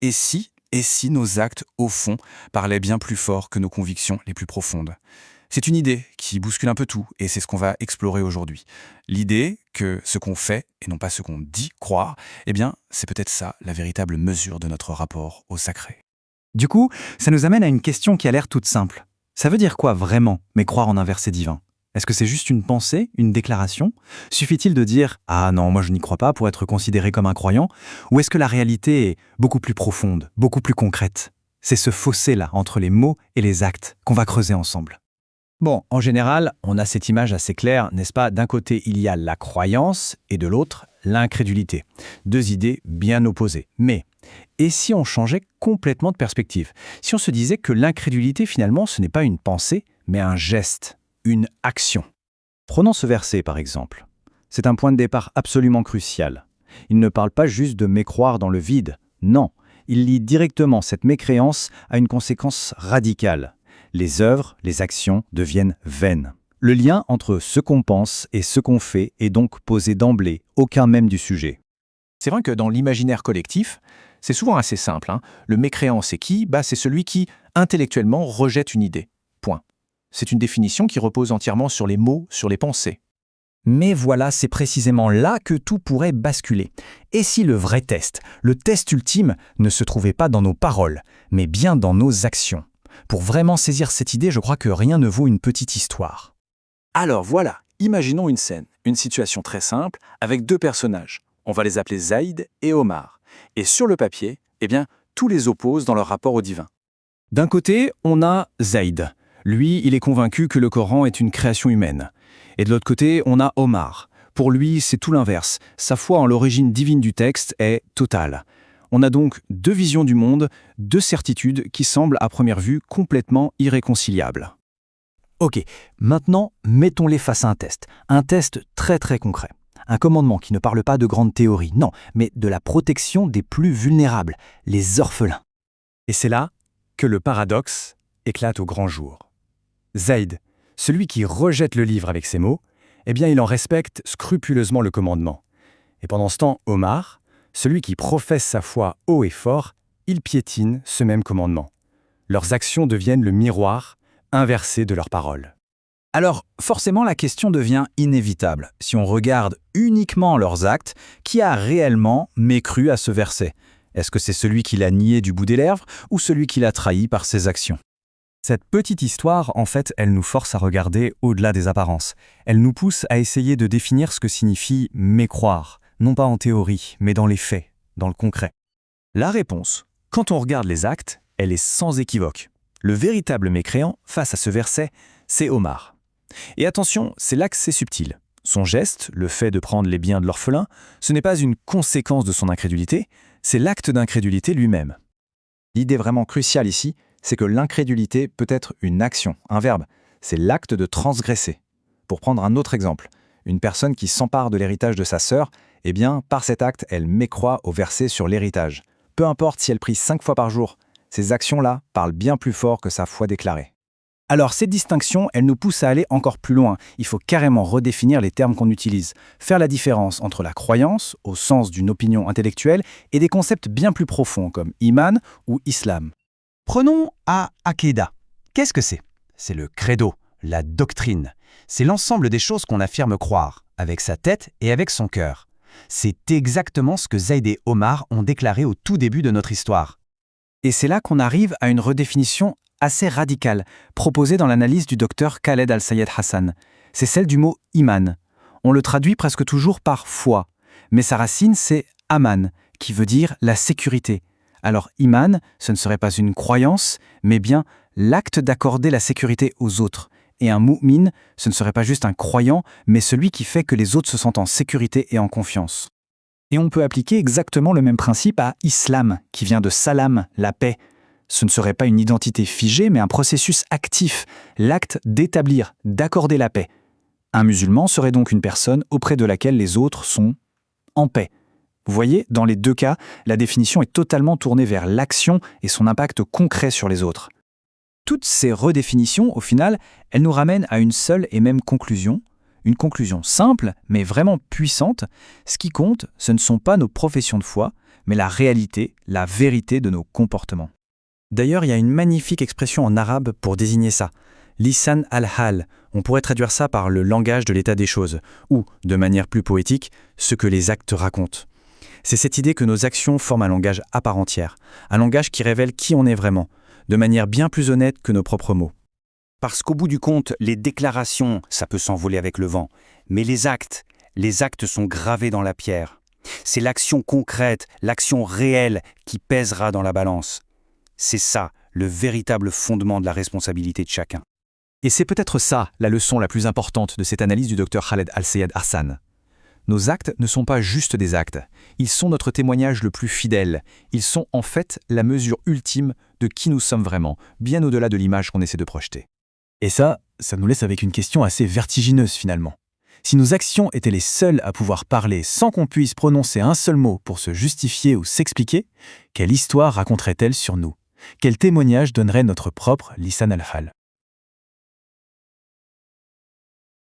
Et si nos actes, au fond, parlaient bien plus fort que nos convictions les plus profondes? C'est une idée qui bouscule un peu tout, et c'est ce qu'on va explorer aujourd'hui. L'idée que ce qu'on fait, et non pas ce qu'on dit croire, eh bien, c'est peut-être ça la véritable mesure de notre rapport au sacré. Du coup, ça nous amène à une question qui a l'air toute simple. Ça veut dire quoi vraiment, mais croire en un verset divin? Est-ce que c'est juste une pensée, une déclaration? Suffit-il de dire « Ah non, moi je n'y crois pas » pour être considéré comme un croyant? Ou est-ce que la réalité est beaucoup plus profonde, beaucoup plus concrète? C'est ce fossé-là entre les mots et les actes qu'on va creuser ensemble. Bon, en général, on a cette image assez claire, n'est-ce pas? D'un côté, il y a la croyance et de l'autre, l'incrédulité. Deux idées bien opposées. Mais, et si on changeait complètement de perspective? Si on se disait que l'incrédulité, finalement, ce n'est pas une pensée, mais un geste, une action. Prenons ce verset, par exemple. C'est un point de départ absolument crucial. Il ne parle pas juste de mécroire dans le vide. Non, il lie directement cette mécréance à une conséquence radicale. Les œuvres, les actions deviennent vaines. Le lien entre ce qu'on pense et ce qu'on fait est donc posé d'emblée, aucun même du sujet. C'est vrai que dans l'imaginaire collectif, c'est souvent assez simple. Le mécréant, c'est qui? C'est celui qui, intellectuellement, rejette une idée. Point. C'est une définition qui repose entièrement sur les mots, sur les pensées. Mais voilà, c'est précisément là que tout pourrait basculer. Et si le vrai test, le test ultime, ne se trouvait pas dans nos paroles, mais bien dans nos actions? Pour vraiment saisir cette idée, je crois que rien ne vaut une petite histoire. Alors voilà, imaginons une scène, une situation très simple, avec deux personnages. On va les appeler Zaïd et Omar. Et sur le papier, tout les oppose dans leur rapport au divin. D'un côté, on a Zaïd. Lui, il est convaincu que le Coran est une création humaine. Et de l'autre côté, on a Omar. Pour lui, c'est tout l'inverse. Sa foi en l'origine divine du texte est totale. On a donc deux visions du monde, deux certitudes qui semblent à première vue complètement irréconciliables. Ok, maintenant, mettons-les face à un test très très concret. Un commandement qui ne parle pas de grandes théories, non, mais de la protection des plus vulnérables, les orphelins. Et c'est là que le paradoxe éclate au grand jour. Zaïd, celui qui rejette le livre avec ses mots, il en respecte scrupuleusement le commandement. Et pendant ce temps, Omar, celui qui professe sa foi haut et fort, il piétine ce même commandement. Leurs actions deviennent le miroir inversé de leurs paroles. Alors, forcément, la question devient inévitable. Si on regarde uniquement leurs actes, qui a réellement mécru à ce verset? Est-ce que c'est celui qui l'a nié du bout des lèvres ou celui qui l'a trahi par ses actions? Cette petite histoire, en fait, elle nous force à regarder au-delà des apparences. Elle nous pousse à essayer de définir ce que signifie mécroire, non pas en théorie, mais dans les faits, dans le concret. La réponse, quand on regarde les actes, elle est sans équivoque. Le véritable mécréant, face à ce verset, c'est Omar. Et attention, c'est là que c'est subtil. Son geste, le fait de prendre les biens de l'orphelin, ce n'est pas une conséquence de son incrédulité, c'est l'acte d'incrédulité lui-même. L'idée vraiment cruciale ici, c'est que l'incrédulité peut être une action, un verbe. C'est l'acte de transgresser. Pour prendre un autre exemple, une personne qui s'empare de l'héritage de sa sœur, par cet acte, elle mécroit au verset sur l'héritage. Peu importe si elle prie 5 fois par jour, ces actions-là parlent bien plus fort que sa foi déclarée. Alors, cette distinction, elle nous pousse à aller encore plus loin. Il faut carrément redéfinir les termes qu'on utilise. Faire la différence entre la croyance, au sens d'une opinion intellectuelle, et des concepts bien plus profonds comme iman ou islam. Prenons Aqidah. Qu'est-ce que c'est? C'est le credo, la doctrine. C'est l'ensemble des choses qu'on affirme croire, avec sa tête et avec son cœur. C'est exactement ce que Zaïd et Omar ont déclaré au tout début de notre histoire. Et c'est là qu'on arrive à une redéfinition assez radicale, proposée dans l'analyse du docteur Khaled Al-Sayed Hassan. C'est celle du mot iman. On le traduit presque toujours par foi, mais sa racine c'est aman, qui veut dire la sécurité. Alors iman, ce ne serait pas une croyance, mais bien l'acte d'accorder la sécurité aux autres. Et un mu'min, ce ne serait pas juste un croyant, mais celui qui fait que les autres se sentent en sécurité et en confiance. Et on peut appliquer exactement le même principe à islam, qui vient de salam, la paix. Ce ne serait pas une identité figée, mais un processus actif, l'acte d'établir, d'accorder la paix. Un musulman serait donc une personne auprès de laquelle les autres sont en paix. Vous voyez, dans les deux cas, la définition est totalement tournée vers l'action et son impact concret sur les autres. Toutes ces redéfinitions, au final, elles nous ramènent à une seule et même conclusion. Une conclusion simple, mais vraiment puissante. Ce qui compte, ce ne sont pas nos professions de foi, mais la réalité, la vérité de nos comportements. D'ailleurs, il y a une magnifique expression en arabe pour désigner ça. Lisan al-hal. On pourrait traduire ça par le langage de l'état des choses, ou, de manière plus poétique, ce que les actes racontent. C'est cette idée que nos actions forment un langage à part entière, un langage qui révèle qui on est vraiment, de manière bien plus honnête que nos propres mots. Parce qu'au bout du compte, les déclarations, ça peut s'envoler avec le vent. Mais les actes sont gravés dans la pierre. C'est l'action concrète, l'action réelle qui pèsera dans la balance. C'est ça, le véritable fondement de la responsabilité de chacun. Et c'est peut-être ça, la leçon la plus importante de cette analyse du Dr Khaled Al-Sayed Hassan. Nos actes ne sont pas juste des actes. Ils sont notre témoignage le plus fidèle. Ils sont en fait la mesure ultime de qui nous sommes vraiment, bien au-delà de l'image qu'on essaie de projeter. Et ça nous laisse avec une question assez vertigineuse finalement. Si nos actions étaient les seules à pouvoir parler sans qu'on puisse prononcer un seul mot pour se justifier ou s'expliquer, quelle histoire raconterait-elle sur nous? Quel témoignage donnerait notre propre Lisan al-Hal?